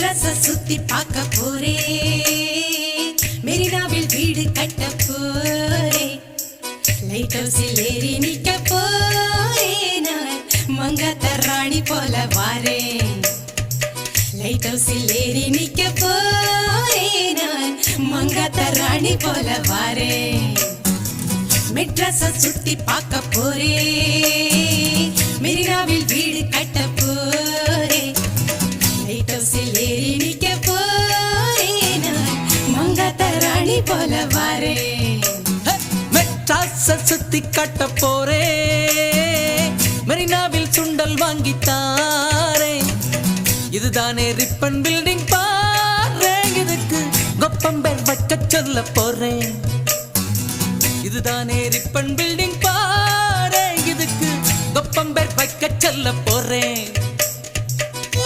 மெட்ராஸ சுத்தி பார்க்க போறே, மெரினாவில் வீடு கட்ட போறே, லைட் ஹவுஸில் ஏறி நிக்க போறே, நான் மங்காத்த ராணி போல வாரேன். லைட் ஹவுஸில் ஏறி நிக்க போறே, நான் மங்காத்த ராணி போல வாரேன். மெட்ராஸ சுத்தி பார்க்க போறே, மெரினாவில் வீடு கட்ட போறே, லைட் ஹவுஸில் ஏறி நிக்க போறே, நான் மங்காத்த ராணி போல வாரேன். மெட்ராஸ சுத்தி கட்ட போறே, மெரினாவில் சுண்டல் வாங்கி தாரே, இதுதானே ரிப்பன் பில்டிங் பாரு, இதுக்கு கொப்பம்பேர் வைக்க சொல்ல போறேன். இதுதானே ரிப்பன் பில்டிங் பாரு, இதுக்கு கொப்பம்பேர் வைக்க சொல்ல போறேன்.